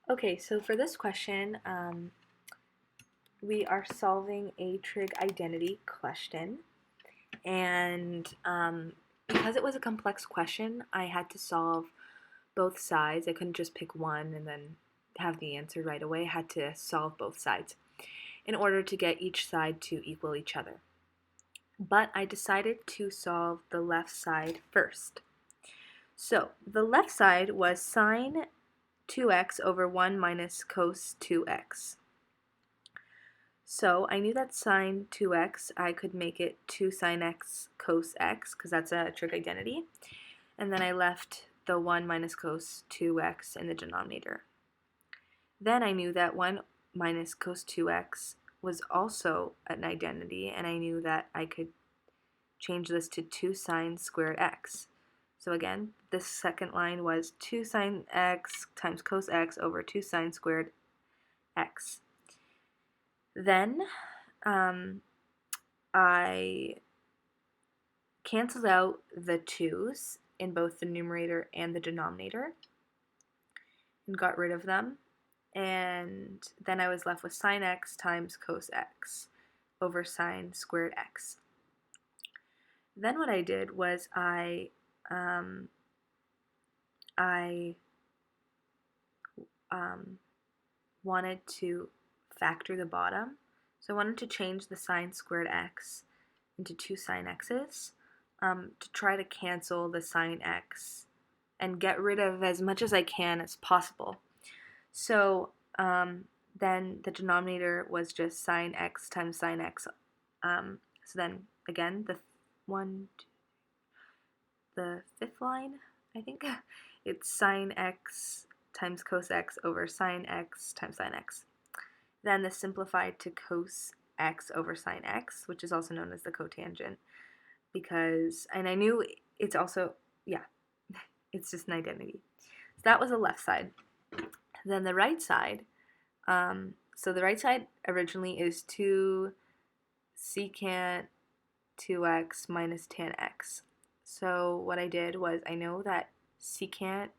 Okay, so for this question, we are solving a trig identity question, and because it was a complex question, I had to solve both sides. I couldn't just pick one and then have the answer right away. I had to solve both sides in order to get each side to equal each other. But I decided to solve the left side first. So the left side was sine 2x over 1 minus cos 2x. So I knew that sine 2x, I could make it 2 sine x cos x, because that's a trig identity. And then I left the 1 minus cos 2x in the denominator. Then I knew that 1 minus cos 2x was also an identity, and I knew that I could change this to 2 sine squared x. So again, this second line was 2 sine x times cos x over 2 sine squared x. Then I canceled out the 2's in both the numerator and the denominator and got rid of them. And then I was left with sine x times cos x over sine squared x. Then what I did was I wanted to factor the bottom. So I wanted to change the sine squared x into 2 sine x's to try to cancel the sine x and get rid of as much as I can as possible. So then the denominator was just sine x times sine x. So then again, the fifth line, I think, it's sine x times cos x over sine x times sine x. Then this simplified to cos x over sine x, which is also known as the cotangent, because, and I knew it's also, yeah, it's just an identity. So that was the left side. Then the right side, so the right side originally is 2 secant 2x minus tan x. So what I did was, I know that secant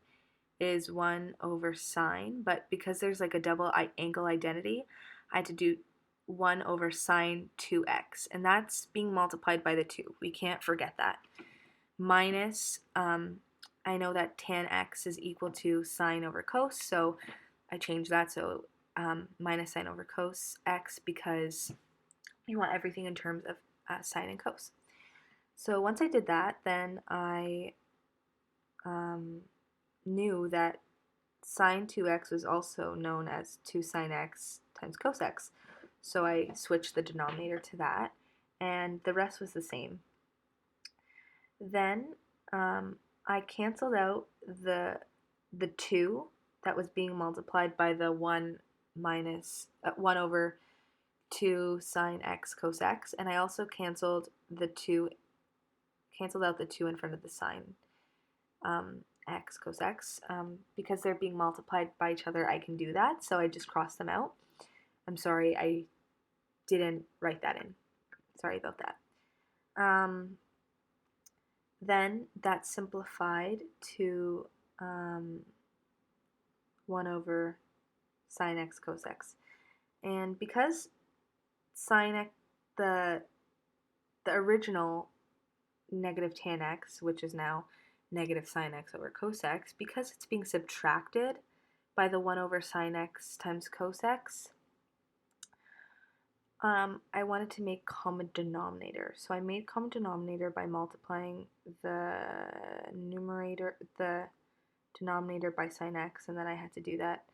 is 1 over sine, but because there's like a double angle identity, I had to do 1 over sine 2x, and that's being multiplied by the 2. We can't forget that. Minus, I know that tan x is equal to sine over cos, so I changed that, so minus sine over cos x, because you want everything in terms of sine and cos. So once I did that, then I knew that sine 2x was also known as 2 sine x times cos x. So I switched the denominator to that, and the rest was the same. Then I canceled out the 2 that was being multiplied by the 1 minus 1 over 2 sine x cos x, and I also canceled out the 2 in front of the sine x cos x. Because they're being multiplied by each other, I can do that, so I just crossed them out. I'm sorry, I didn't write that in. Sorry about that. Then that simplified to 1 over sine x cos x. And because sine x, the original negative tan x, which is now negative sine x over cos x, because it's being subtracted by the 1 over sine x times cos x, I wanted to make common denominator. So I made common denominator by multiplying the denominator by sine x, and then I had to do that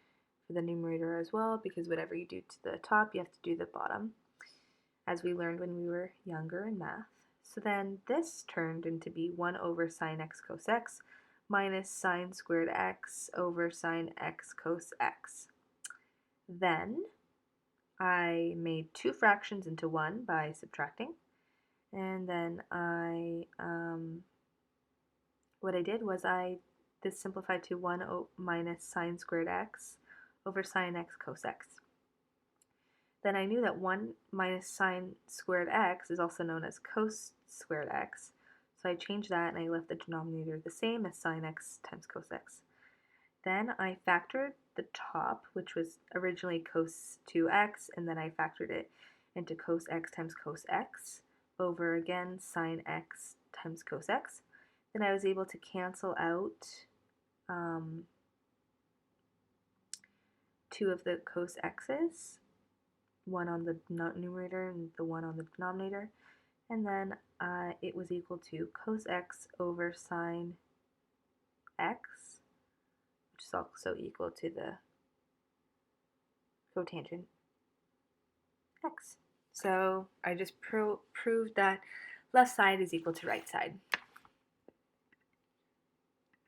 for the numerator as well, because whatever you do to the top, you have to do the bottom, as we learned when we were younger in math. So then this turned into be 1 over sine x cos x minus sine squared x over sine x cos x. Then I made 2 fractions into 1 by subtracting, and then what I did was this simplified to 1 minus sine squared x over sine x cos x. Then I knew that 1 minus sine squared x is also known as cos squared x, so I changed that and I left the denominator the same as sine x times cos x. Then I factored the top, which was originally cos 2x, and then I factored it into cos x times cos x over, again, sine x times cos x. Then I was able to cancel out two of the cos x's, one on the numerator and the one on the denominator, and then it was equal to cos x over sine x, which is also equal to the cotangent x. So I just proved that left side is equal to right side.